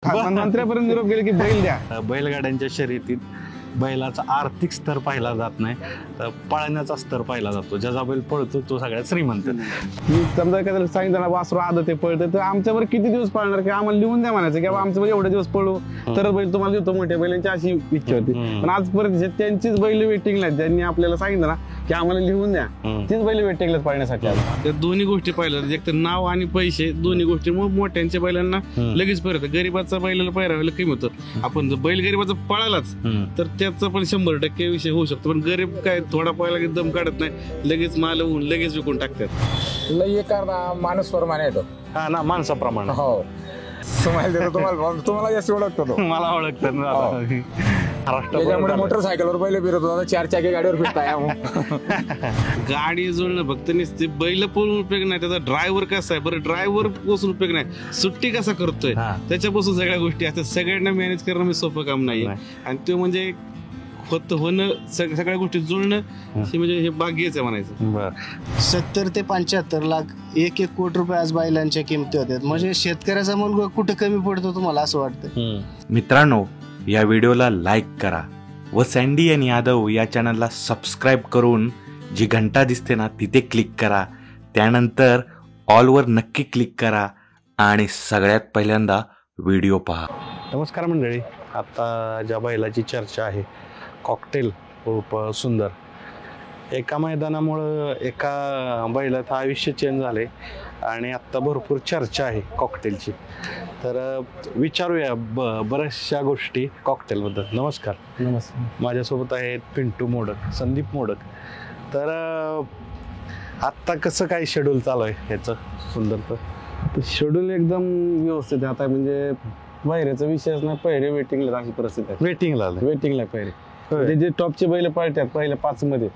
मंत्र्यापर्यंत निरोप गेले की बैल द्या. बैलगाड्यांच्या शर्यतीत बैलाचा आर्थिक स्तर पाहिला जात नाही, तर पळण्याचा स्तर पाहिला जातो. ज्याचा बैल पळतो तो सगळ्यात श्रीमंत. मी समजा एखाद्याला सांगितलं ना वासरू आदत ते पळतं, तर आमच्यावर किती दिवस पळणार की आम्हाला लिहून द्या म्हणायचं की आमचं एवढे दिवस पळू तर बैल तुम्हाला देतो. मोठ्या बैलांची अशी इच्छा होती. पण आजपर्यंत त्यांचीच बैल वेटिंगला, ज्यांनी आपल्याला सांगितलं ना की आम्हाला लिहून द्या, तीच बैल वेटिंगला पळण्यासाठी. त्या दोन्ही गोष्टी पाहिल्या, एक तर नाव आणि पैसे, दोन्ही गोष्टी मोठ्यांच्या बैलांना लगेच पैर. गरीबाचा बैलाला पैरायला कमी होतं. आपण जर बैल गरीबाचा पळालाच तर त्याचा पण 100% विषय होऊ शकतो. पण गरीब काय थोडा पळाला की दम काढत नाही, लगेच माल होऊन लगेच विकून टाकतात. एक माणूस प्रमाणे येतो. हा ना, माणसाप्रमाणे. हो, तुम्हाला जास्त ओळखतो तो. मला ओळखतात त्याच्यामुळे मोटरसायकलवर पहिले फिरत होता, 4 चाकी गाडीवर फिरताय. गाडी जुळणं फक्त नसते, बैल पळून उपयोग नाही, त्याचा ड्रायव्हर कसा आहे, बरं ड्रायव्हर पोसून उपयोग नाही, सुट्टी कसा करतोय त्याच्यापासून सगळ्या गोष्टी असतात. सगळ्यांना मॅनेज करणं मी सोपं काम नाही. आणि ते म्हणजे होणं सगळ्या गोष्टी जुळणं हे म्हणजे हे भाग्यच आहे म्हणायचं. 70 ते 75 लाख 1 कोटी रुपये आज बैलांच्या किमती होत्या. म्हणजे शेतकऱ्याचा मुलगा कुठे कमी पडतो तुम्हाला असं वाटतं? मित्रांनो, या व्हिडिओला लाईक करा व सँडी आणि यादव या चॅनलला सबस्क्राईब करून जी घंटा दिसते ना तिथे क्लिक करा. त्यानंतर ऑलवर नक्की क्लिक करा आणि सगळ्यात पहिल्यांदा व्हिडिओ पहा. नमस्कार मंडळी. आता ज्या बैलाची चर्चा आहे, कॉकटेल उर्फ सुंदर, एका मैदानामुळं एका बैलाचं आयुष्य चेंज झाले आणि आत्ता भरपूर चर्चा आहे कॉकटेलची. तर विचारूया बऱ्याचशा गोष्टी कॉकटेलबद्दल. नमस्कार. नमस्कार. माझ्यासोबत आहेत पिंटू मोडक, संदीप मोडक. तर आत्ता कसं काय शेड्यूल चालू आहे ह्याचं सुंदरचं? शेड्यूल एकदम व्यवस्थित आहे आता. म्हणजे पहिऱ्याचा विषयच नाही, पहिरे वेटिंगला अशी परिस्थिती आहे. वेटिंगला पहिरे जे टॉपचे बैल पळतात पहिल्या 5 मध्ये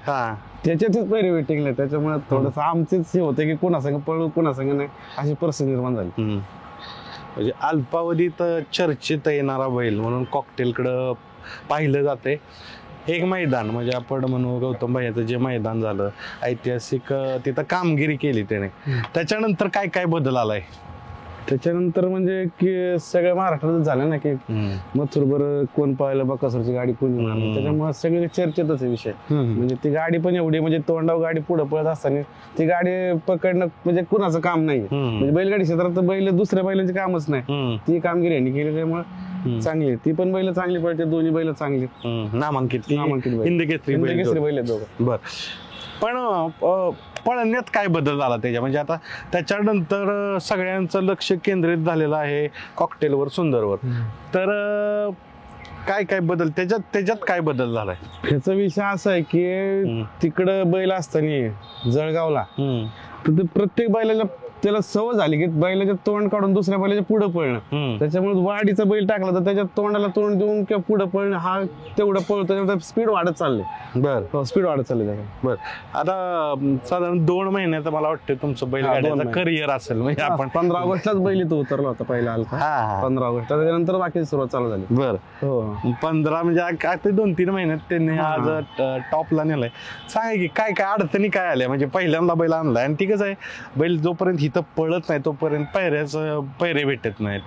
त्याच्यातच पहिरे वेटिंगला. त्याच्यामुळे थोडस आमचेच हे होतं की कोणासंग पळू कोणासंग नाही अशी परिस्थिती निर्माण झाली. म्हणजे अल्पावधीत चर्चेत येणारा बैल म्हणून कॉकटेलकडं पाहिलं जाते. एक मैदान म्हणजे आपण म्हणू गौतम भैयाचं जे मैदान झालं ऐतिहासिक, तिथं कामगिरी केली त्याने. त्याच्यानंतर काय काय बदल आलाय? त्याच्यानंतर म्हणजे की सगळ्या महाराष्ट्रात झालं ना की मथुर बरं कोण पाहिलं बकासूरची गाडी कोणी मारली, त्याच्यामुळे सगळे चर्चेतच आहे विषय. म्हणजे ती गाडी पण एवढी म्हणजे तोंडावर गाडी पुढे पळत असताना ती गाडी पकडणं म्हणजे कुणाचं काम नाही. म्हणजे बैलगाडी क्षेत्रात बैल दुसऱ्या बैलांचे कामच नाही, ती कामगिरी यांनी केली. त्यामुळे चांगली ती पण बैल चांगली पळते, दोन्ही बैल चांगली नामांकित हिंदकेसरी बैल दोघं. बर, पण पळण्यात काय बदल झाला त्याच्या? म्हणजे आता त्याच्यानंतर सगळ्यांचं लक्ष केंद्रित झालेलं आहे कॉकटेलवर, सुंदरवर. तर काय काय बदल त्याच्यात काय बदल झालाय? ह्याचा विषय असा आहे की तिकडं बैल असताना जळगावला तर प्रत्येक बैलाला त्याला सवय झाली की बैलाच्या तोंड काढून दुसऱ्या बैलाच्या पुढे पळणं. त्याच्यामुळे वाडीचा बैल टाकला तर त्याच्या तोंडाला तोंड देऊन किंवा पुढे पळणं हा तेवढं पळतो, स्पीड वाढत चालले. बर, स्पीड वाढत चालले. बर, आता साधारण 2 महिन्यात मला वाटतं तुमचं बैलगाड्याचं करिअर असेल. म्हणजे आपण 15 ऑगस्टलाच बैल तो उतरला होता पहिला आलता 15 ऑगस्ट. त्याच्यानंतर बाकी सुरुवात चालू झाली. बर, 15 म्हणजे आता 2-3 महिन्यात त्यांनी आज टॉपला नेलाय. सांगा की काय काय अडचणी काय आल्या? म्हणजे पहिल्यांदा बैल आणलाय आणि ती कसं आहे, बैल जोपर्यंत इथं पळत नाही तोपर्यंत पैरे भेटत नाहीत.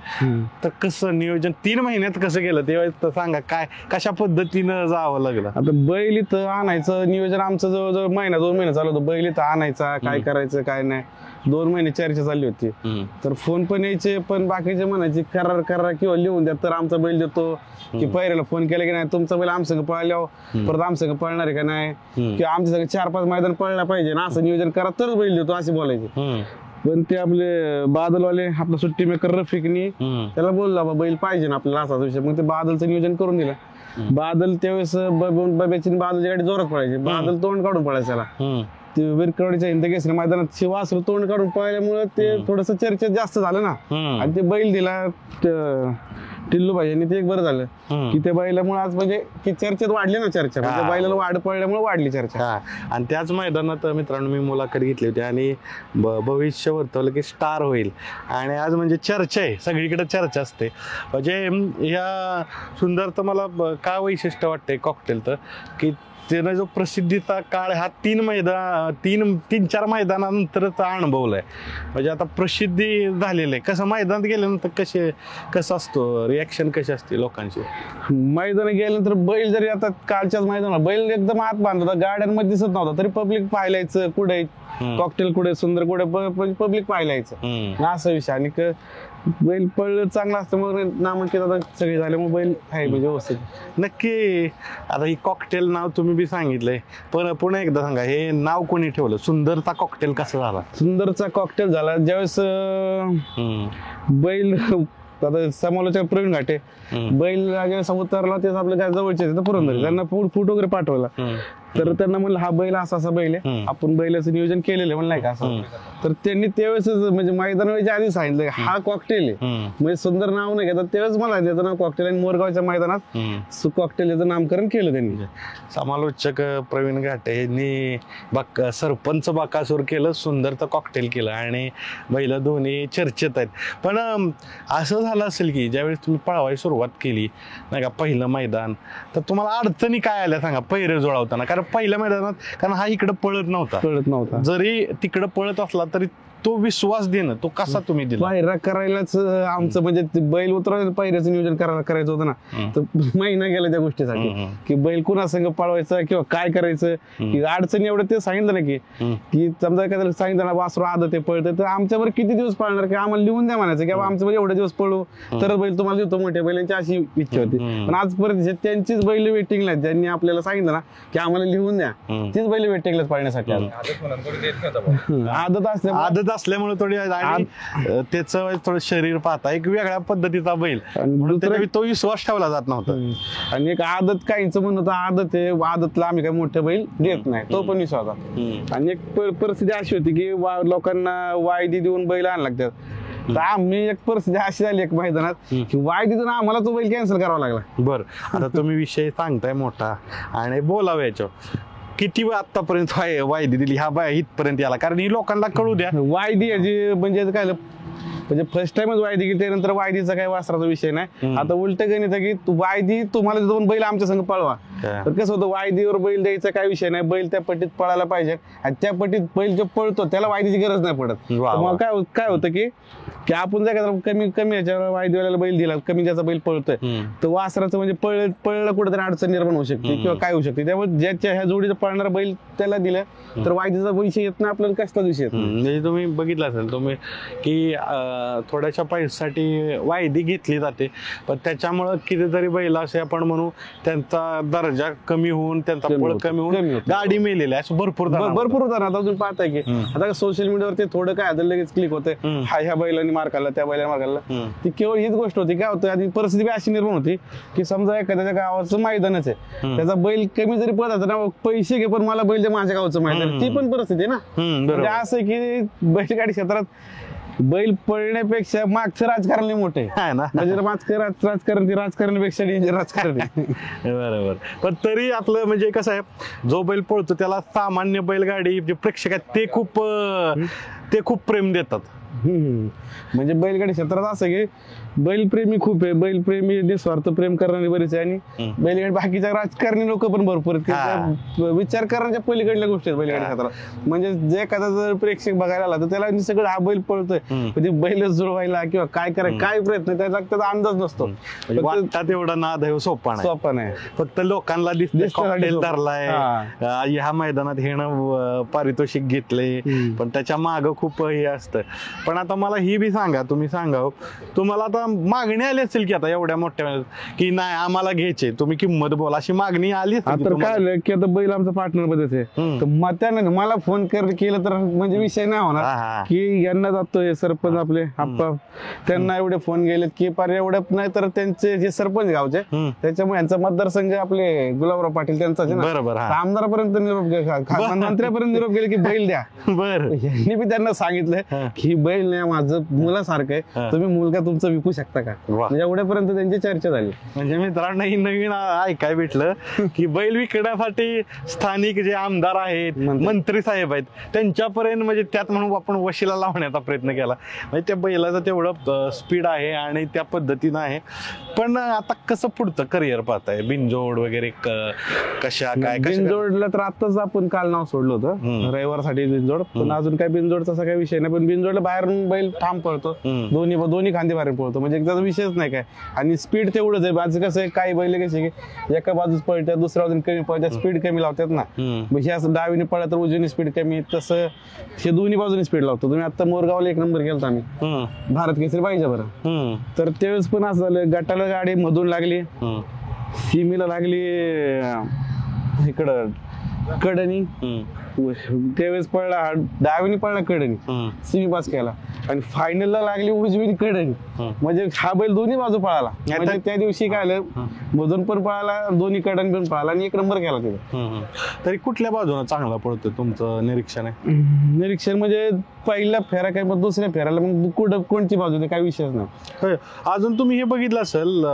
तर कसं नियोजन 3 महिन्यात कसं केलं ते सांगा. काय कशा पद्धतीनं जावं लागलं? आता बैल इथं आणायचं नियोजन आमचं जवळजवळ 1-2 महिने चालू होतं. बैल इथं आणायचा, काय करायचं काय नाही, 2 महिने चर्चा चालली होती. तर फोन पण यायचे, पण बाकीचे म्हणायचे करार करा किंवा लिहून द्या तर आमचा बैल देतो. की पैऱ्याला फोन केला की नाही तुमचा बैल आमचं पळल्यावर परत आमचं पळणार आहे का नाही, किंवा आमच्या सगळं 4-5 मैदान पळला पाहिजे ना असं नियोजन करा तर बैल देतो असे बोलायचे. पण ते आपले बादलवाले आपला सुट्टी मेकर रफिकनी त्याला बोलला बैल पाहिजे ना आपल्याला असा विषय. मग ते बादलचं नियोजन करून दिलं. बादल त्यावेळेस बब्याची बादलची गाडी जोरात पळायची, बादल तोंड काढून पळायचं त्याला. ते विरकरवाडीच्या हिंदकेसरी मैदानात शिवासरू तोंड काढून पळल्यामुळे ते थोडस चर्चेत जास्त झालं ना. आणि ते बैल दिला टिल्लू भाई यांनी, ते एक बरं झालं की त्या बैलामुळे आज म्हणजे की चर्चेत वाढली ना चर्चा. म्हणजे बैलाला वाढ पडल्यामुळे वाढली चर्चा. आणि त्याच मैदानात मित्रांनो मी मुलाखत घेतली होती आणि भविष्य वर्तवलं की स्टार होईल. आणि आज म्हणजे चर्चा आहे, सगळीकडे चर्चा असते. म्हणजे या सुंदर तर मला काय वैशिष्ट्य वाटतंय कॉकटेल तर की त्यानं जो प्रसिद्धीचा काळ हा 3-4 मैदानानंतरच अनुभवलाय. म्हणजे आता प्रसिद्धी झालेलं आहे. कसं मैदानात गेल्यानंतर कसं असतो रिॲक्शन कशी असते लोकांची? मैदानात गेल्यानंतर बैल जरी आता कालच्याच मैदानात बैल एकदम आत बांधला होता, गाड्यांमध्ये दिसत नव्हता, तरी पब्लिक पाहायलायचं कुठे कॉकटेल कुठे सुंदर कुठे पब्लिक पाहायलायचं असा विषय. आणि बैल पळलं चांगला असतं मग नामांकित आता सगळे झाले मग बैल आहे म्हणजे व्यवस्थित. नक्की. आता ही कॉकटेल नाव तुम्ही बी सांगितलंय, पण पुन्हा एकदा सांगा हे नाव कोणी ठेवलं? सुंदरचा कॉकटेल कसा झाला? सुंदरचा कॉकटेल झाला ज्यावेळेस बैल आता समालोचक प्रवीण घाटे बैल ज्यावेळेस उतरला तेच आपल्या त्या जवळचे पुरंदर त्यांना फोटो वगैरे पाठवला, तर त्यांना म्हणलं हा बैल असा बैल आहे, आपण बैलाचं नियोजन केलेलं म्हणलं नाही का असं. तर त्यांनी त्यावेळेस म्हणजे मैदान व्हायच्या आधी सांगितलं हा कॉकटेल आहे, म्हणजे सुंदर नाव नाही घेतात त्यावेळेस मला त्याचं नाव कॉकटेल आणि मोरगावच्या मैदानात कॉकटेल याचं नामकरण केलं त्यांनी. समालोचक प्रवीण घाटे यांनी सरपंच बाकासूर केलं, सुंदरचं कॉकटेल केलं आणि बैल दोन्ही चर्चेत आहेत. पण असं झालं असेल की ज्यावेळेस तुम्ही पळवायला सुरुवात केली नाही का पहिलं मैदान, तर तुम्हाला अडचणी काय आल्या सांगा पहिरे जुळवताना? कारण पहिल्या मैदानात कारण हा इकडं पळत नव्हता, जरी तिकडं पळत असला तरी तो विश्वास देणं तो कसा तुम्ही दिला? पायरा करायलाच आमचं म्हणजे बैल उतरायला पायऱ्याचं नियोजन करायचं होतं ना, तर महिना गेला त्या गोष्टीसाठी की बैल कुणा संघ पळवायचं किंवा काय करायचं. की अडचणी एवढं ते सांगितलं ना की समजा एखाद्याला सांगितलं ना वासरू आदत ते पळतं, तर आमच्यावर किती दिवस पळणार की आम्हाला लिहून द्या म्हणायचं की आमचं एवढे दिवस पळू तर बैल तुम्हाला देतो. मोठ्या बैलांची अशी इच्छा होती, पण आजपर्यंत त्यांचीच बैल वेटिंगला ज्यांनी आपल्याला सांगितलं ना की आम्हाला लिहून द्या, तीच बैल वेटिंगलाच पळण्यासाठी आदत असल्यामुळे थोडी त्याचं थोडं शरीर पाहता एक वेगळ्या पद्धतीचा बैल, तो विश्वास ठेवला जात नव्हता. आणि एक आदत काहींचं म्हणणं होतं आदत आहे, आदतला आम्ही काही मोठे बैल देत नाही, तो पण विश्वास होता. आणि एक परिस्थिती अशी होती की लोकांना वायदी देऊन बैल आणायला लागतात, तर आम्ही एक परिस्थिती अशी झाली एक मैदानात की वायदीतून आम्हाला तो बैल कॅन्सल करावा लागला. बरं, आता तुम्ही विषय सांगताय मोठा आणि बोलावं याच्यावर किती आतापर्यंत वायदी दिली ह्या बाय इथपर्यंत याला? कारण ही लोकांना कळू द्या वायदी याची म्हणजे काय म्हणजे फर्स्ट टाइमच वायदी घेतली, त्यानंतर वायदीचा काही वासराचा विषय नाही. आता उलट गणित आहे की वायदी तुम्हाला दोन बैल आमच्या संग पळवा, तर कसं होतं वायदीवर बैल द्यायचा काही विषय नाही, बैल त्या पट्टीत पळायला पाहिजे आणि त्या पट्टीत बैल जो पळतो त्याला वायदीची गरज नाही पडत. मग काय होतं की आपण जर कमी याच्यावर वायदीवाल्याला बैल दिला, कमी ज्याचा बैल पळतोय, तर वासराचं म्हणजे पळलं कुठेतरी अडचण निर्माण होऊ शकते किंवा काय होऊ शकते. त्यामुळे ज्याच्या ह्या जोडीचा पळणारा बैल त्याला दिलं तर वायदीचा विषय येत नाही, आपल्याला कसलाच विषय येत नाही. म्हणजे तुम्ही बघितलं असेल तुम्ही की थोड्याशा पैशासाठी वायदी घेतली जाते, पण त्याच्यामुळं कितीतरी बैल असे आपण म्हणू त्यांचा दर्जा कमी होऊन त्यांचा पळ कमी होऊन गाडी मेलेली असं भरपूर उदाहरण आता तुम्ही पाहताय की आता सोशल मीडियावरती थोडं काय आता लगेच क्लिक होतंय, ह्या बैलांनी मार खाल्ला त्या बैलांनी मार खाल्ला, ती केवळ हीच गोष्ट होती. काय होतं आणि परिस्थिती अशी निर्माण होती की समजा एखाद्या गावाचं मैदानच आहे, त्याचा बैल कमी जरी पळत ना पैसे घे पण मला बैल माझ्या गावचं मैदान, ती पण परिस्थिती आहे ना. म्हणजे असं की बैलगाडी क्षेत्रात बैल पळण्यापेक्षा मागचं राजकारण मोठे म्हणजे राजकारणापेक्षा डेंजर राजकारण आहे. बरोबर. पण तरी आपलं म्हणजे कसं आहे जो बैल पळतो त्याला सामान्य बैलगाडी जे प्रेक्षक आहेत ते खूप प्रेम देतात. म्हणजे बैलगाडी क्षेत्रात असं की बैलप्रेमी खूप आहे, बैलप्रेमी निस्वार्थ प्रेम करणारे बरेच आहे आणि बैलगाडी बाकीच्या राजकारणी लोक पण भरपूर आहेत, विचार करण्याच्या पलीकडल्या गोष्टी आहेत बैलगाडी क्षेत्रात. म्हणजे जे एखादा जर प्रेक्षक बघायला आला तर त्याला सगळं हा बैल पळतोय म्हणजे बैल जुळवायला किंवा काय करायला काय प्रयत्न त्याचा अंदाज नसतो. वाटतात एवढा नाद आहे सोपा नाही, फक्त लोकांना दिसतं धरलाय ह्या मैदानात हेणं पारितोषिक घेतले, पण त्याच्या माग खूप हे असतं. पण आता मला ही बी सांगा, तुम्ही सांगाव तुम्हाला आता मागणी आली असेल की आता एवढ्या मोठ्या की नाही आम्हाला घ्यायचे, तुम्ही किंमत बोला अशी मागणी आली? तर काय की आता बैल आमचा पार्टनर मध्येच आहे, तर त्याने मला फोन केलं तर म्हणजे विषय नाही होणार की यांना जातोय सरपंच आपले आप्पा, त्यांना एवढे फोन गेलेत की पार एवढं नाही तर त्यांचे जे सरपंच गावचे त्याच्यामुळे यांचा मतदारसंघ आपले गुलाबराव पाटील त्यांचाच आहे बरोबर, आमदारापर्यंत निरोप मंत्र्यापर्यंत निरोप गेले की बैल द्या. बरं, यांनी बी त्यांना सांगितलंय की बैल नाही माझं मुलासारखं आहे, तुम्ही मुलगा तुमचा विकून विकू शकता का, वा. म्हणजे एवढ्यापर्यंत त्यांची चर्चा झाली. म्हणजे मित्रांनो ही नवीन ऐकाय भेटलं की बैल विकण्यासाठी स्थानिक जे आमदार आहेत, मंत्री साहेब आहेत, त्यांच्यापर्यंत म्हणजे त्यात म्हणून आपण वशिला लावण्याचा प्रयत्न केला. म्हणजे त्या बैलाचं तेवढं स्पीड आहे आणि त्या पद्धतीनं आहे. पण आता कसं पुढचं करिअर पाहताय, बिनजोड वगैरे कशा काय बिनजोडला तर आताच आपण काल नाव सोडलं होतं रविवारसाठी बिनजोड, पण अजून काय बिनजोडचा असा काही विषय नाही. पण बिनजोडला बाहेरून बैल ठाम पळतो, दोन्ही खांदे बाहेर पळतो, म्हणजे त्याचा विषयच नाही काय. आणि स्पीड तेवढंच आहे. आज कसं आहे, काही बैल कसे की एका बाजूस पळतात, दुसऱ्या बाजून कमी पळतात, स्पीड कमी लावतात ना. हे असं डावीने पळत तर उजवीने स्पीड कमी, तसं हे दोन्ही बाजूने स्पीड लावतो. तुम्ही आता मोरगावला 1 नंबर केला आम्ही भारत केसरी पाहिजे बरं, तर त्यावेळेस पण असं झालं, गटाला गाडी मधून लागली, सीमीला लागली इकडं कडनी, त्यावेळेस पळला डावीने पळला कडनी, सीमी पास केला, आणि फायनलला लागली उजवीने कडनी. म्हणजे हा बैल दोन्ही बाजू पळाला. म्हणजे त्या दिवशी काय आलं, मधून पण पळाला, दोन्ही कडनी पण पळाला आणि 1 नंबर केला तिथे. तरी कुठल्या बाजूने चांगला पळतो तुमचं निरीक्षण आहे? निरीक्षण म्हणजे पहिला फेरा काय, मग दुसऱ्या फेराला मग कुठं कोणती बाजू, काही विषयच नाही. अजून तुम्ही हे बघितलं असेल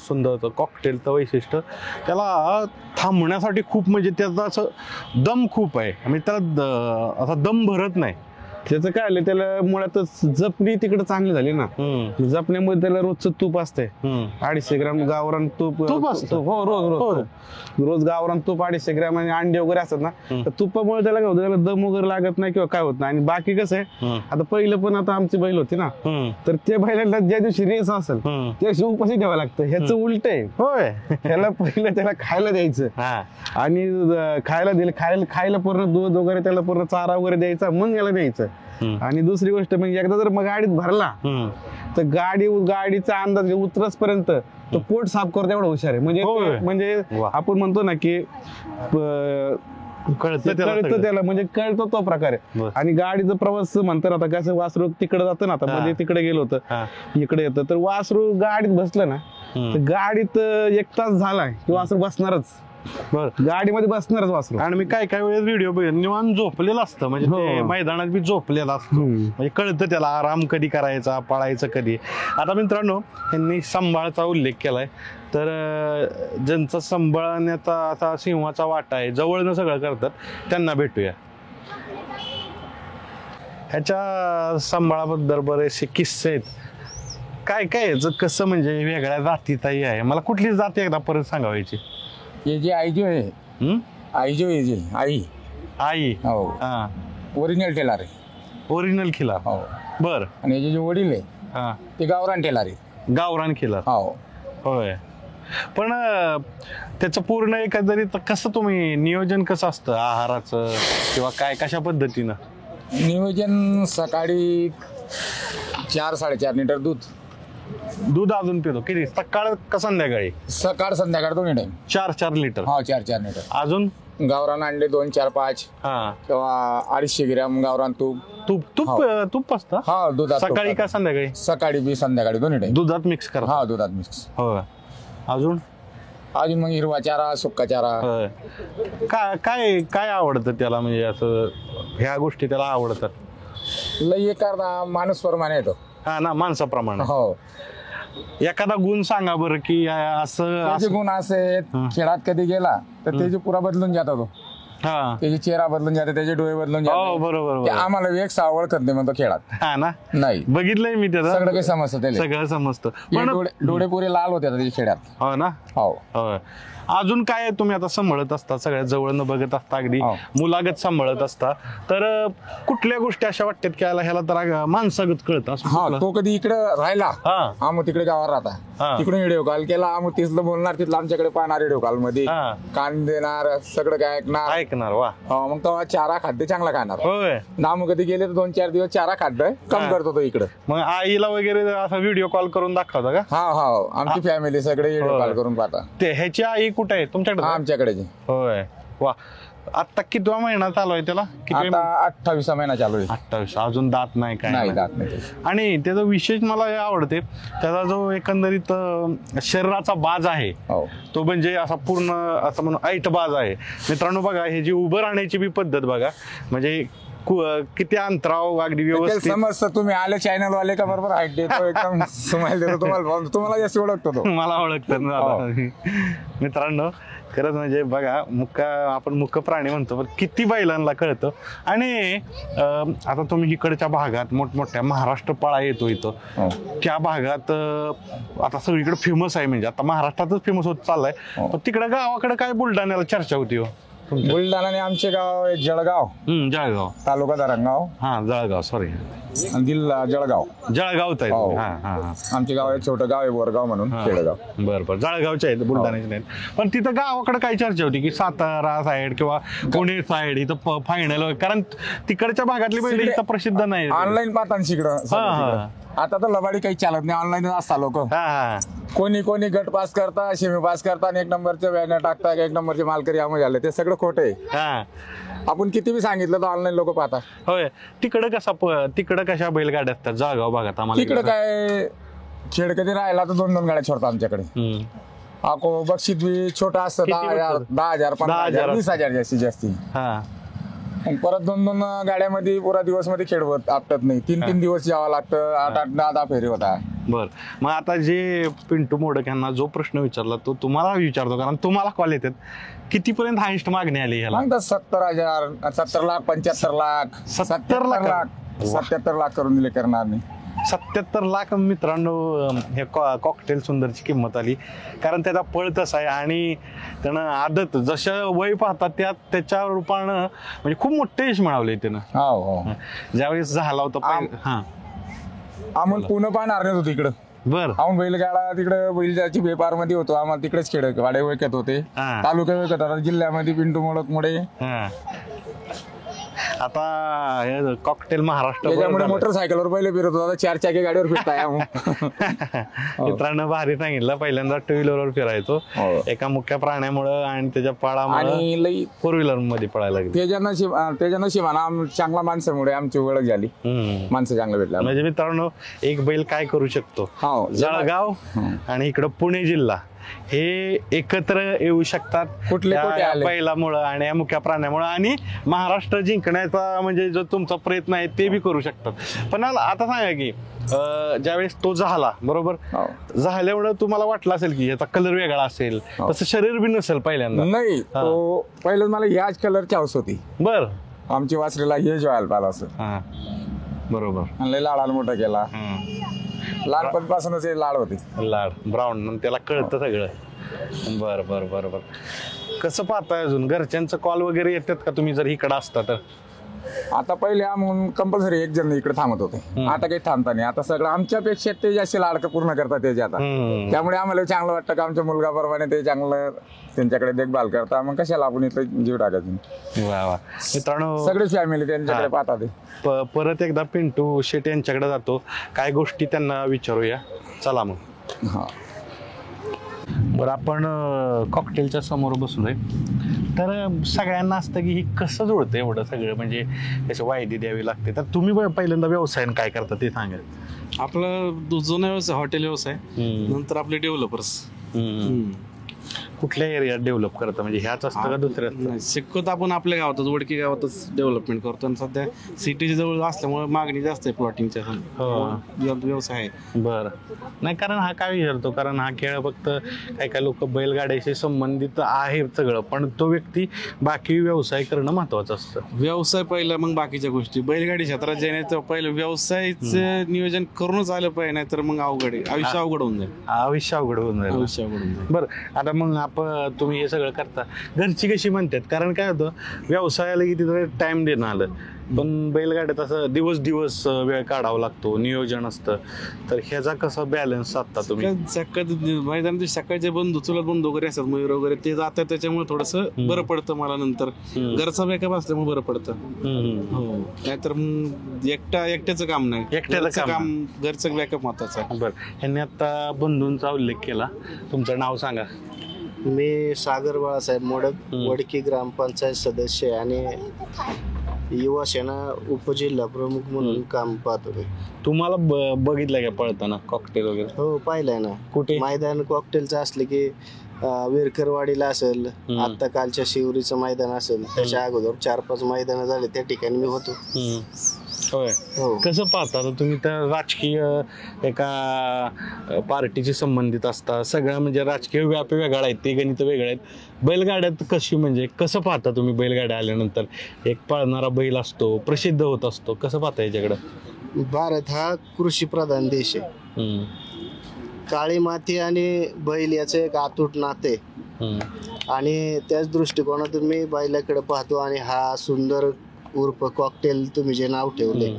सुंदर कॉकटेलचं वैशिष्ट्य, त्याला थांबण्यासाठी खूप म्हणजे त्याचा असं दम खूप आहे, म्हणजे त्याला असा दम भरत नाही. त्याचं काय आलं, त्याला मुळातच जपणी तिकडे चांगली झाली ना. जपण्यामध्ये त्याला रोजचं तूप असतंय, 250 ग्राम गावरान तूप असतं? हो, रोज गावरान तूप 250 ग्राम, आणि अंडे वगैरे असतात ना, तर तुपामुळे त्याला काय होतं, त्याला दम वगैरे लागत नाही किंवा काय होत नाही. आणि बाकी कसं आहे, आता पहिलं पण आता आमची बैल होती ना, तर त्या बैलांना ज्या दिवशी रेस असेल त्या दिवशी उपाशी ठेवावं लागतं. ह्याचं उलट आहे. होय, त्याला पहिलं त्याला खायला द्यायचं, आणि खायला दिलं, खायला पूर्ण दूध वगैरे, त्याला पूर्ण चारा वगैरे द्यायचा, मग याला द्यायचं. आणि दुसरी गोष्ट म्हणजे एकदा जर मग गाडीत भरला तर गाडीचा अंदाज उतरसपर्यंत तो पोट साफ करतो, एवढा हुशार आहे. म्हणजे आपण म्हणतो ना की कळतं त्याला, म्हणजे कळतो तो प्रकार आहे. आणि गाडीचा प्रवास म्हणतात, आता कसं वासरू तिकडे जातं ना, आता मध्ये तिकडे गेलो होतं, इकडे येतं, तर वासरू गाडीत बसलं ना, तर गाडीत 1 तास झालाय की वासरू बसणारच, गाडीमध्ये बसणारच वासरू. आणि मी काय वेळेस व्हिडिओ बघितला, निवांत झोपलेला असतं, म्हणजे ते मैदानात बी झोपलेला असतो, म्हणजे कळतं त्याला आराम कधी करायचा, पळायचं कधी. आता मित्रांनो, यांनी सांभाळचा उल्लेख केलाय, तर ज्यांचा सांभाळण्याचा असा सिंहाचा वाटा आहे, जवळनं सगळं करतात, त्यांना भेटूया. ह्याच्या सांभाळाबद्दल बरेचसे किस्से आहेत. काय याचं कसं, म्हणजे वेगळ्या जातीचाही आहे, मला कुठली जाती एकदा परत सांगावायची? ये जी आई जो आहे, आई जो आहे, जी आई हो, ओरिजिनल टेलर आहे, ओरिजिनल खिला. हो बर. आणि याचे जे वडील आहे ते गावरान टेलर आहे, गावरान खिला. हो. होय. पण त्याचं पूर्ण एकंदरीत कसं तुम्ही नियोजन कसं असतं आहाराचं किंवा काय, कशा पद्धतीनं नियोजन? सकाळी 4-4.5 लिटर दूध अजून पितो किती, सकाळ का संध्याकाळी? सकाळ संध्याकाळ दोन्ही टाइम 4 लिटर. हा, 4 लिटर. अजून गावरान अंडे 2, 4, 5 किंवा 250 ग्रॅम गावरान तूप असतं. हा, दुधात. सकाळी का संध्याकाळी? सकाळी बी संध्याकाळी दोन्ही टाइम दुधात मिक्स करा. हा, दुधात मिक्स. हो. अजून मग हिरवा चारा, सुक्का चारा. काय आवडतं त्याला, म्हणजे असं ह्या गोष्टी त्याला आवडतात? लई करता माणूस प्रमाणे येतो. हा ना, माणसाप्रमाणे. हो. एखादा गुण सांगा बरं की असं गुण असे, खेळात कधी गेला तर त्याचे पुरा बदलून जातो तो. त्याचे चेहरा बदलून जाते, त्याचे डोळे बदलून जाते. बरोबर. आम्हाला एक सावळ करत नाही म्हणतो खेळात. हा ना, नाही बघितलंय मी त्याचं, सगळं काही समजतं त्याला, सगळं समजतं. पण डोळे पुरे लाल होते त्याच्या खेळात. हो ना. हो. अजून काय तुम्ही आता सांभाळत असता, सगळ्यात जवळनं बघत असता, अगदी मुलागत सांभाळत असता, तर कुठल्या गोष्टी अशा वाटतात की ह्याला तर माणसागत कळत? हा, तो कधी इकडे राहिला, मग तिकडे गावात राहता, तिकडून व्हिडिओ कॉल केला, मग तिथलं बोलणार, तिथलं आमच्याकडे पाहणार, व्हिडिओ कॉल मध्ये कान देणार, सगळं काय ऐकणार. वा. मग तेव्हा चारा खाद्य चांगला खाणार. होय. मग कधी गेले तर 2-4 दिवस चारा खाद्य कम करतो तो इकडे. मग आईला वगैरे असा व्हिडिओ कॉल करून दाखवता का? हा, आमची फॅमिली सगळे व्हिडिओ कॉल करून पाहता. ह्याची आई कुठे आहे तुमच्याकडे? आमच्याकडे. होय. वा. आता कितवा महिना चालू आहे त्याला? आता 28 महिना चालू आहे. 28. अजून दात नाही, काय नाही, दात नाही. आणि त्याचा विशेष मला हे आवडते, त्याचा जो एकंदरीत शरीराचा बाज आहे तो म्हणजे असा पूर्ण असं म्हणून ऐट बाज आहे. मित्रांनो बघा, हे जी उभं राहण्याची बी पद्धत बघा, म्हणजे किती अंतराव अगदी व्यवस्थित समजतं तुम्ही आले चॅनल वाले का बरोबर हाईट देतो एकदम स्माईल देतो तुम्हाला जास्त ओळखतो तो. मला ओळखतात ना. मित्रांनो खरंच म्हणजे बघा आपण मुक्क प्राणी म्हणतो पण किती बैलांना कळतं. आणि आता तुम्ही इकडच्या भागात मोठमोठ्या महाराष्ट्र पळा येतो इथं त्या भागात आता सगळीकडे फेमस आहे म्हणजे आता महाराष्ट्रातच फेमस होत चाललाय. पण तिकडे गावाकडे काय बुलढाण्याला चर्चा होती हो? बुलढाणाने आमचे गाव आहे जळगाव. जळगाव तालुका धरणगाव. हा जळगाव सॉरी जिल्हा जळगाव. जळगावच आहे. हो. हा आमचे गाव आहे छोटं गाव आहे बोरगाव म्हणून खेडेगाव. बरं जळगावचे आहेत बुलढाण्याचे नाहीत. पण तिथं गावाकडे काय चर्चा होती की सातारा साईड किंवा पुणे साईड इथं फायनल कारण तिकडच्या भागातली बैल इथं प्रसिद्ध नाही. ऑनलाईन पाहताना इकडं आता तर लबाडी काही चालत नाही ऑनलाईन असता लोक. कोणी गट पास करता सेमी पास करता आणि 1 नंबरचे बॅनर टाकता 1 नंबरचे मालकरी आम्ही झाले ते सगळं खोटं आहे. आपण किती बी सांगितलं तर ऑनलाईन लोक पाहता. होय तिकडं कशा बैलगाड्या असतात जळगाव भागात आम्हाला तिकडं काय खेळ कधी राहिला तर 2 गाड्या छोडतात आमच्याकडे. अको बक्षीस बी छोटा असतं 10,000 10,000 15,000 20,000 जास्तीत जास्ती. परत 2 गाड्यामध्ये पुरा दिवस मध्ये खेळवत आपटत नाही. 3 दिवस यावं लागतं 8 10 फेरी होता. बर मग आता जे पिंटू मोडक यांना जो प्रश्न विचारला तो तुम्हाला विचारतो कारण तुम्हाला कॉल येतात कितीपर्यंत हायस्ट मागणी आली ह्याला? 70,000 70 लाख 75 लाख 70 लाख 77 लाख करून दिले करणार नाही. 77 लाख मित्रांनो हे कॉकटेल सुंदरची किंमत आली कारण त्याचा पळ तसा आहे आणि त्यानं आदत जसं वय पाहतात त्याच्या रूपानं म्हणजे खूप मोठे यश मिळवले त्यानं. ज्यावेळेस झाला होता आम्हाला पुणे पाहणार नाही होतो इकडं. बर आम्ही बैलगाडा तिकडे बैलगाडीची व्यापार मध्ये होतो आम्हाला तिकडेच खेळ गाड्या वैकत होते तालुका वैकत होता जिल्ह्यामध्ये पिंटू मोडक मुळे. आता कॉकटेल महाराष्ट्र त्याच्यामुळे मोटरसायकलवर पहिले फिरत होता 4 चाकी गाडीवर फिरताय. मित्रांनो भारी सांगितलं पहिल्यांदा 2 व्हीलरवर फिरायचो एका मुख्य प्राण्यामुळे आणि त्याच्या पाळामुळे 4 व्हीलर मध्ये पळायला लागली. त्याच्या नशिबानं चांगला माणसामुळे आमची ओळख झाली. माणसं चांगलं भेटला म्हणजे मित्रांनो एक बैल काय करू शकतो जळगाव आणि इकडं पुणे जिल्हा हे एकत्र येऊ शकतात कुठल्या बैलामुळं आणि या मुख्य प्राण्यामुळे आणि महाराष्ट्र जिंकण्याचा म्हणजे जो तुमचा प्रयत्न आहे ते बी करू शकतात. पण आता सांगा की ज्यावेळेस तो झाला बरोबर झाल्यामुळे तुम्हाला वाटलं असेल की याचा कलर वेगळा असेल तसं शरीर बी नसेल पहिल्यांदा? नाही पहिलं मला ह्याच कलरची हौस होती. बर आमची वासरीला हे जेवायला पाहिलं असं बरोबर लय लाडाला मोठा केला. लहानपणीपासूनच लाड होते लाड ब्राऊन त्याला कळतं सगळं. बर बर बर बर कसं पाहताय अजून घरच्यांचं कॉल वगैरे येतात का तुम्ही जर इकडं असता तर? आता पहिले आम्ही कंपल्सरी 1 जण इकडे थांबत होते आता काही थांबता नाही. आता सगळं आमच्यापेक्षा ते जास्त लाडकं पूर्ण करतात त्याचे आता त्यामुळे आम्हाला चांगलं वाटतं का आमच्या मुलगाप्रमाणे ते चांगलं त्यांच्याकडे देखभाल करता. मग कशाला आपण इथं जीव टाकायचं. वा वा मित्रांनो सगळी फॅमिली त्यांच्याकडे पाहतात. परत एकदा पिंटू शेट यांच्याकडे जातो काय गोष्टी त्यांना विचारूया चला मग. बरं आपण कॉकटेलच्या समोर बसलोय तर सगळ्यांना असतं की ही कसं जुळतं एवढं सगळं म्हणजे त्याची वायदी द्यावी लागते. तर तुम्ही पहिल्यांदा व्यवसायाने काय करता ते सांगा. आपला जुना व्यवसाय हॉटेल व्यवसाय नंतर आपले डेव्हलपर्स. कुठल्या एरियात डेव्हलप करता म्हणजे ह्याच असतं का दुसऱ्या? शिकवत आपण आपल्या गावातच वडकी गावातच डेव्हलपमेंट करतो आणि सध्या सिटीच्या जवळ असल्यामुळे मागणी जास्त आहे प्लॉटिंगच्या व्यवसाय आहे. बरं नाही कारण हा काय विचारतो कारण हा खेळ फक्त काही लोक बैलगाड्याशी संबंधित आहे सगळं पण तो व्यक्ती बाकी व्यवसाय करणं महत्वाचं असतं. व्यवसाय पहिला मग बाकीच्या गोष्टी बैलगाडी क्षेत्रात जे नाही तर पहिलं व्यवसायाचं नियोजन करूनच आलं पाहिजे नाही तर मग अवघड आहे आयुष्य अवघड होऊन जाईल. आयुष्य अवघड होऊन जाईल. बरं आता मग तुम्ही हे सगळं करता घरची कशी म्हणतात कारण काय होतं व्यवसायाला किती टाइम देणं आलं पण बैलगाड्यात असं दिवस वेळ काढावा लागतो नियोजन असतं तर ह्याचा कसा बॅलन्स साधता तुम्ही? मैदानात सकाळचे बंधू चुलत बंधू वगैरे असतात मयूर वगैरे ते जातात त्याच्यामुळे थोडंसं बरं पडतं मला नंतर घरचा बॅकअप असल्यामुळे बरं पडतं. नाहीतर मग एकट्याचं काम नाही एकट्याचं काम घरचं बॅकअप महत्वाचं आहे. बरं ह्यांनी आता बंधूंचा उल्लेख केला तुमचं नाव सांगा. मी सागर बाळासाहेब मोडक वडकी ग्रामपंचायत सदस्य आणि युवा सेना उपजिल्हा प्रमुख म्हणून काम पाहतो मी. तुम्हाला बघितलं का पळताना कॉकटेल वगैरे? हो पाहिलंय ना. कुठे? मैदान कॉकटेलचं असलं की विरकरवाडीला असेल, आता कालच्या शिवरीचं मैदान असेल, त्याच्या अगोदर 4-5 मैदान झाले त्या ठिकाणी मी होतो. होय. हो. कसं पाहता आता तुम्ही? तर राजकीय एका पार्टीशी संबंधित असता, सगळं म्हणजे राजकीय व्यापी वेगळा आहेत, ते गणित वेगळे आहेत. बैलगाड्यात कशी म्हणजे कसं पाहता तुम्ही? बैलगाड्या आल्यानंतर एक पळणारा बैल असतो, प्रसिद्ध होत असतो, कसं पाहता याच्याकडं? भारत हा कृषी प्रधान देश आहे. काळी माती आणि बैल याचं एक अतूट नाते आणि त्याच दृष्टिकोनातून मी बैलाकडे पाहतो. आणि हा सुंदर उर्फ कॉकटेल तुम्ही जे नाव ठेवले,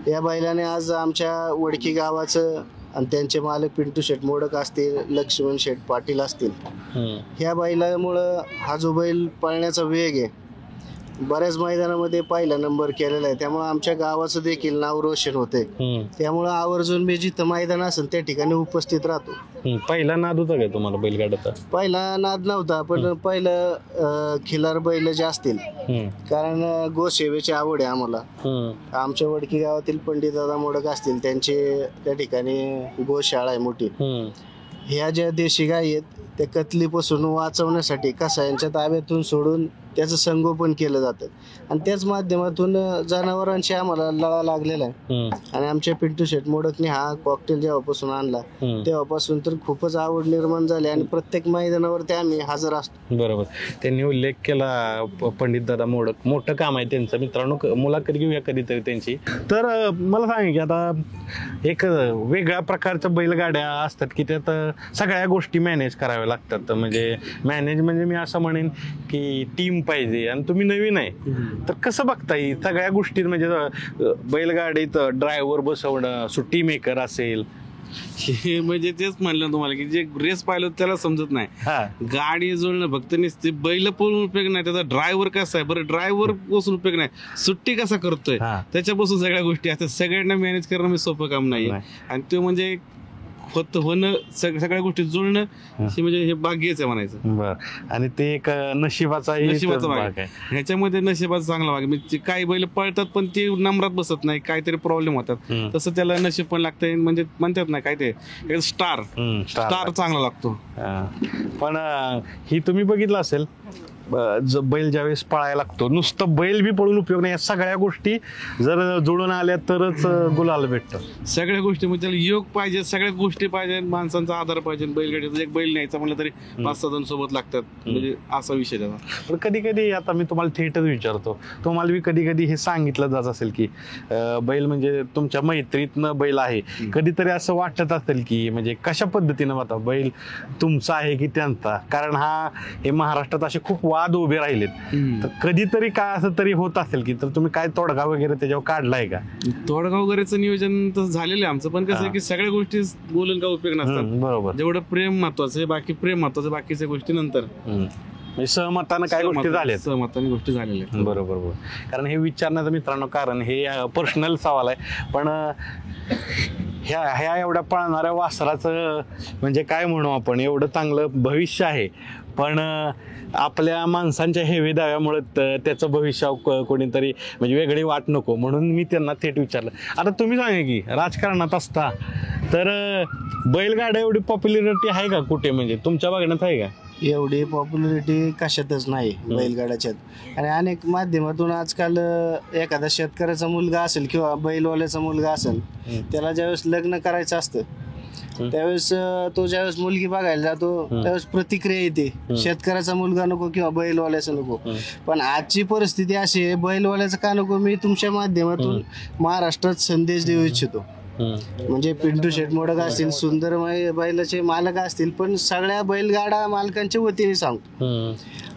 या बैलाने आज आमच्या वडकी गावाचं आणि त्यांचे मालक पिंटू शेठ मोडक असतील, लक्ष्मण शेठ पाटील असतील, ह्या बैलामुळं हा जो बैल पळण्याचा वेग आहे, बऱ्याच मैदानामध्ये पहिला नंबर केलेला आहे. त्यामुळे आमच्या गावाचं देखील नाव रोशन होते. त्यामुळे आवर्जून मी जिथं मैदान असेल त्या ठिकाणी उपस्थित राहतो. पहिला नाद होता का तुम्हाला बैलगाड्याचा? पहिला नाद नव्हता, पण पहिलं खिलार बैल जे असतील, कारण गोसेवेची आवड आहे आम्हाला. आमच्या वडकी गावातील पंडित दादा मोडक असतील, त्यांचे त्या ठिकाणी गोशाळा आहे मोठी. ह्या ज्या देशी गायी आहेत त्या कतलीपासून वाचवण्यासाठी कसायांच्या ताब्यातून सोडून त्याचं संगोपन केलं जातं आणि त्याच माध्यमातून जनावरांशी आम्हाला लळा लागलेला आहे. आणि आमच्या पिंटू शेठ मोडकने हा कॉकटेल जेव्हापासून आणला तेव्हापासून तर खूपच आवड निर्माण झाली आणि प्रत्येक मैदानावरती आम्ही हजर असतो. बरोबर. त्यांनी उल्लेख केला पंडित दादा मोडक, मोठं काम आहे त्यांचं. मित्रांनो, मुलाखत घेऊया कधीतरी त्यांची. तर मला सांगा की आता एक वेगळ्या प्रकारच्या बैलगाड्या असतात की त्यात सगळ्या गोष्टी मॅनेज कराव्या लागतात. म्हणजे मॅनेज म्हणजे मी असं म्हणेन की टीम पाहिजे आणि तुम्ही नवीन आहे तर कसं बघता येईल सगळ्या गोष्टी? म्हणजे बैलगाडीत ड्रायव्हर बसवणं, सुट्टी मेकर असेल, हे म्हणजे तेच म्हणलं तुम्हाला की जे रेस पाहिलं त्याला समजत नाही. गाडी जुळणं फक्त नसते, बैल पळून उपयोग नाही, त्याचा ड्रायव्हर कसा आहे, बरं ड्रायव्हर बसून उपयोग नाही, सुट्टी कसा करतोय, त्याच्यापासून सगळ्या गोष्टी असतात. सगळ्यांना मॅनेज करणं मी सोपं काम नाही. आणि ते म्हणजे होणं सगळ्या गोष्टी जुळणं म्हणजे हे भाग्यच आहे म्हणायचं. बरं. आणि ते एक नशिबाचा भाग आहे. ह्याच्यामध्ये नशिबाचा चांगला भाग म्हणजे काही बैल पळतात पण ते नंबरात बसत नाही, काहीतरी प्रॉब्लेम होतात, तसं त्याला नशीब पण लागतंय. म्हणजे म्हणतात ना काय ते स्टार चांगला लागतो. पण ही तुम्ही बघितलं असेल, बैल ज्यावेळेस पळायला लागतो, नुसतं बैल बी पळून उपयोग नाही, या सगळ्या गोष्टी जर जुळून आल्या तरच गुलाल भेटतं. सगळ्या गोष्टी म्हणजे त्याला योग पाहिजे, सगळ्या गोष्टी पाहिजे, माणसांचा आधार पाहिजे. बैलगाडीचा एक बैल न्यायचा म्हणलं तरी 5-6 जण सोबत लागतात, म्हणजे असा विषय त्याचा. पण कधी कधी आता मी तुम्हाला थेटच विचारतो, तुम्हाला बी कधी कधी हे सांगितलं जात असेल की बैल म्हणजे तुमच्या मैत्रीतनं बैल आहे, कधीतरी असं वाटत असेल की म्हणजे कशा पद्धतीनं आता बैल तुमचा आहे की त्यांचा? कारण हे महाराष्ट्रात असे खूप वाद उभे राहिलेत, तर कधीतरी काय असं तरी होत असेल की, तर तुम्ही काय तोडगा वगैरे त्याच्यावर काढलाय का? तोडगा वगैरेचं नियोजन तर झालेलं आहे आमचं, पण कसं आहे की सगळ्या गोष्टी बोलून काय उपयोग नसतात. बरोबर. जेवढं प्रेम महत्वाचं आहे, बाकी प्रेम महत्वाचं, बाकीच्या गोष्टी नंतर. सहमतानं काय गोष्टी झाल्या, सहमताने गोष्टी झालेल्या. बरोबर. कारण हे विचारण्याचं मित्रांनो कारण हे पर्सनल सवाल आहे, पण ह्या एवढ्या पळणाऱ्या वासराचं म्हणजे काय म्हणू आपण, एवढं चांगलं भविष्य आहे, पण आपल्या माणसांच्या हेवे दाव्यामुळे त्याचं भविष्य कोणीतरी म्हणजे वेगळी वाट नको, म्हणून मी त्यांना थेट विचारलं. आता तुम्ही सांगा की राजकारणात असता तर बैलगाड्या एवढी पॉप्युलरिटी आहे का कुठे, म्हणजे तुमच्या बघण्यात आहे का? एवढी पॉप्युलरिटी कशातच नाही बैलगाड्याच्यात. आणि अनेक माध्यमातून आजकाल एखादा शेतकऱ्याचा मुलगा असेल किंवा बैलवाल्याचा मुलगा असेल, त्याला ज्यावेळेस लग्न करायचं असतं त्यावेळेस तो ज्यावेळेस मुलगी बघायला जातो त्यावेळेस प्रतिक्रिया येते, शेतकऱ्याचा मुलगा नको किंवा बैलवाल्याचा नको. पण आजची परिस्थिती अशी आहे, बैलवाल्याचं का नको मी तुमच्या माध्यमातून महाराष्ट्रात संदेश देऊ इच्छितो. म्हणजे पिंटू शेठ मोडक असतील, सुंदर बैलाचे मालक असतील, पण सगळ्या बैलगाडा मालकांच्या वतीने सांगतो,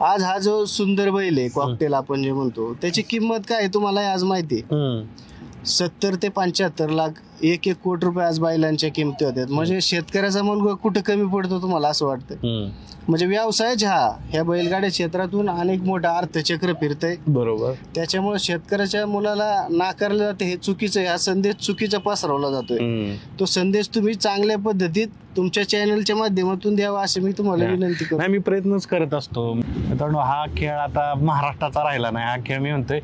आज हा जो सुंदर बैल आहे कॉकटेल आपण जे म्हणतो, त्याची किंमत काय आहे तुम्हाला आज माहिती? 70 ते 75 लाख, 1-1 कोटी रुपये आज बैलांच्या किमती होत्यात. म्हणजे शेतकऱ्याचा मुलगा कुठं कमी पडतो तुम्हाला असं वाटतं? म्हणजे व्यवसायच ह्या बैलगाड्या क्षेत्रातून अनेक मोठं अर्थचक्र फिरतंय. बरोबर. त्याच्यामुळे शेतकऱ्याच्या मुलाला नाकारलं जाते, हे चुकीचं आहे, हा संदेश चुकीचा पसरवला जातोय. तो संदेश तुम्ही चांगल्या पद्धतीत तुमच्या चॅनलच्या माध्यमातून द्यावा अशी मी तुम्हाला विनंती करतो. नाही, मी प्रयत्नच करत असतो मित्रांनो. हा खेळ आता महाराष्ट्राचा राहिला नाही. हा खेळ मी म्हणतोय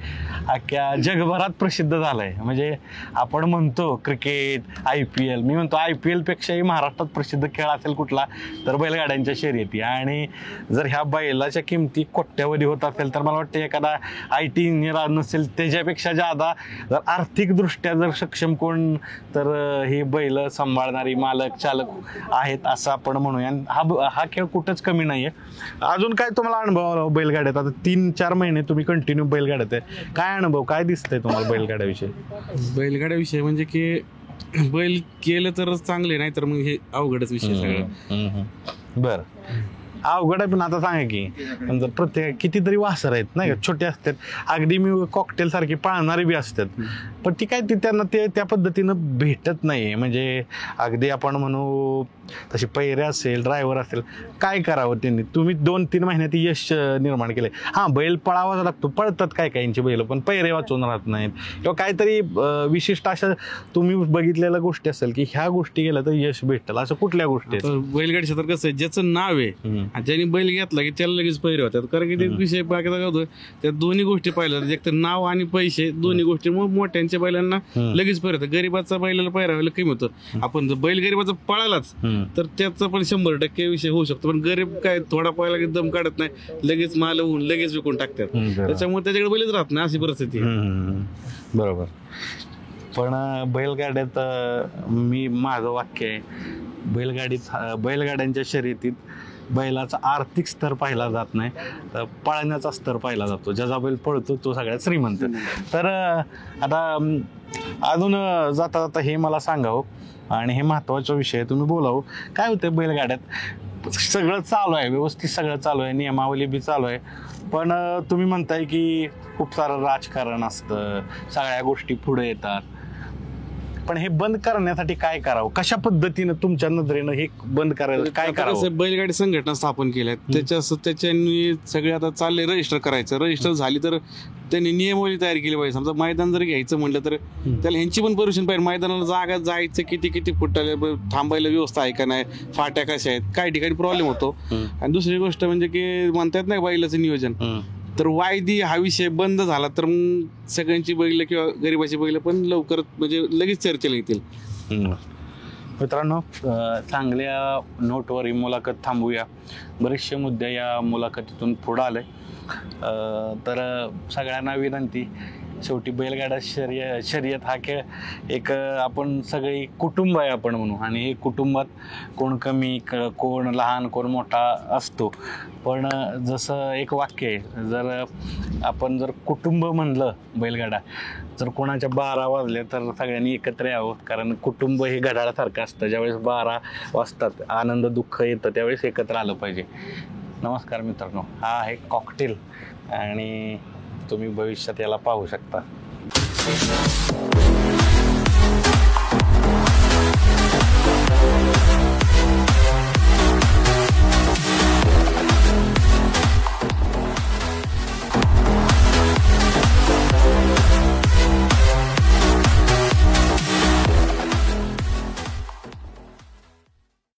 अख्ख्या जगभरात प्रसिद्ध झालाय. म्हणजे आपण म्हणतो क्रिकेट, IPL, मी म्हणतो IPL पेक्षाही महाराष्ट्रात प्रसिद्ध खेळ असेल कुठला तर बैलगाड्यांच्या शर्यती. आणि जर ह्या बैलाच्या किमती कोट्यावधी होत असेल तर मला वाटतं एखादा IT इंजिनियर नसेल त्याच्यापेक्षा ज्यादा जर आर्थिकदृष्ट्या जर सक्षम कोण तर ही बैल सांभाळणारी मालक चालक आहेत असं आपण म्हणूया. हा खेळ कुठंच कमी नाहीये. अजून काय तुम्हाला अनुभव आला बैलगाड्यात? आता 3-4 महिने तुम्ही कंटिन्यू बैलगाड्यात आहे. काय अनुभव, काय दिसतंय तुम्हाला बैलगाड्याविषयी? बैलगाड्याविषयी म्हणजे की बैल केलं तरच चांगले, नाही तर मग हे अवघडच विषय सगळं. बर, अवघड आहे. पण आता सांगा की जर प्रत्येक कितीतरी वासर आहेत नाही का, छोटे असतात अगदी, मी कॉकटेल सारखी पाळणारी बी असतात, पण ती काय ती त्यांना ते त्या पद्धतीनं भेटत नाही. म्हणजे अगदी आपण म्हणू तशी पैरे असेल, ड्रायव्हर असेल, काय करावं त्यांनी? तुम्ही 2-3 महिन्यात यश निर्माण केलंय. हा, बैल पळावा लागतो, पळतात काय काहींची बैल, पण पैरे वाचून राहत नाहीत किंवा काहीतरी विशिष्ट अशा तुम्ही बघितलेल्या गोष्टी असेल की ह्या गोष्टी केल्या तर यश भेटलं, असं कुठल्या गोष्टी आहेत? बैलगाडी क्षेत्रात कसं आहे, ज्याचं नाव आहे आणि ज्यांनी बैल घेतला की त्याला लगेच पैरे होतात. कारण की ते विषय बाकीचा काय होतो, त्या दोन्ही गोष्टी पाहिल्या जातात. एक तर नाव आणि पैसे, दोन्ही गोष्टी मोठ्यांच्या बैलांना लगेच पैरे होतात. गरीबाचा बैलाला पैरा व्हायला कमी होतं. आपण जर बैल गरीबाचा पळालाच तर त्याचा पण 100% विषय होऊ शकतो. पण गरीब काय थोडा पहिला की दम काढत नाही, लगेच माल होऊन लगेच विकून टाकतात. त्याच्यामुळे त्याच्याकडे बैलच राहत नाही, अशी परिस्थिती आहे. बरोबर. पण बैलगाड्यात मी माझं वाक्य आहे, बैलगाड्यांच्या शर्यतीत बैलाचा आर्थिक स्तर पाहिला जात नाही, तर पळण्याचा स्तर पाहिला जातो. ज्याचा बैल पळतो तो सगळ्यात श्रीमंत. तर आता अजून जाता जाता हे मला सांगावं आणि हे महत्वाचा विषय तुम्ही बोलावं, काय होतं बैलगाड्यात सगळं चालू आहे, व्यवस्थित सगळं चालू आहे, नियमावली बी चालू आहे, पण तुम्ही म्हणताय की खूप सारं राजकारण असतं, सगळ्या गोष्टी पुढे येतात. पण हे बंद करण्यासाठी काय करावं? कशा पद्धतीनं तुमच्या नजरेनं हे बंद करायचं काय करावं? बैलगाडी संघटना स्थापन केल्या, त्याच्यानी सगळे आता चालले रजिस्टर करायचं. रजिस्टर झाली तर त्यांनी नियमावली तयार केली पाहिजे. समजा मैदान जर घ्यायचं म्हटलं तर त्याला ह्यांची पण परमिशन पाहिजे. मैदानाला जागा जायचं किती फुटायला, थांबायला व्यवस्था आहे का नाही, फाट्या कशा आहेत, काही ठिकाणी प्रॉब्लेम होतो. आणि दुसरी गोष्ट म्हणजे की म्हणतात नाही बैलाचं नियोजन, तर वायदी हा विषय बंद झाला तर मग सगळ्यांची बैल किंवा गरीबाची बैल पण लवकर म्हणजे लगेच चर्चेला येतील. मित्रांनो, चांगल्या नोटवर ही मुलाखत थांबूया. बरेचसे मुद्दे या मुलाखतीतून पुढे आले. तर सगळ्यांना विनंती, शेवटी बैलगाडा शर्यत हा खेळ एक आपण सगळी कुटुंब आहे आपण म्हणू, आणि हे कुटुंबात कोण कमी कोण लहान कोण मोठा असतो. पण जसं एक वाक्य आहे, जर कुटुंब म्हणलं बैलगाडा, जर कोणाच्या 12 वाजले तर सगळ्यांनी एकत्र यावं, कारण कुटुंब हे घड्याळासारखं असतं. ज्यावेळेस 12 वाजतात, आनंद दुःख येतं, त्यावेळेस एकत्र आलं पाहिजे. नमस्कार मित्रांनो, हा आहे कॉकटेल आणि तुम्ही भविष्यात याला पाहू शकता.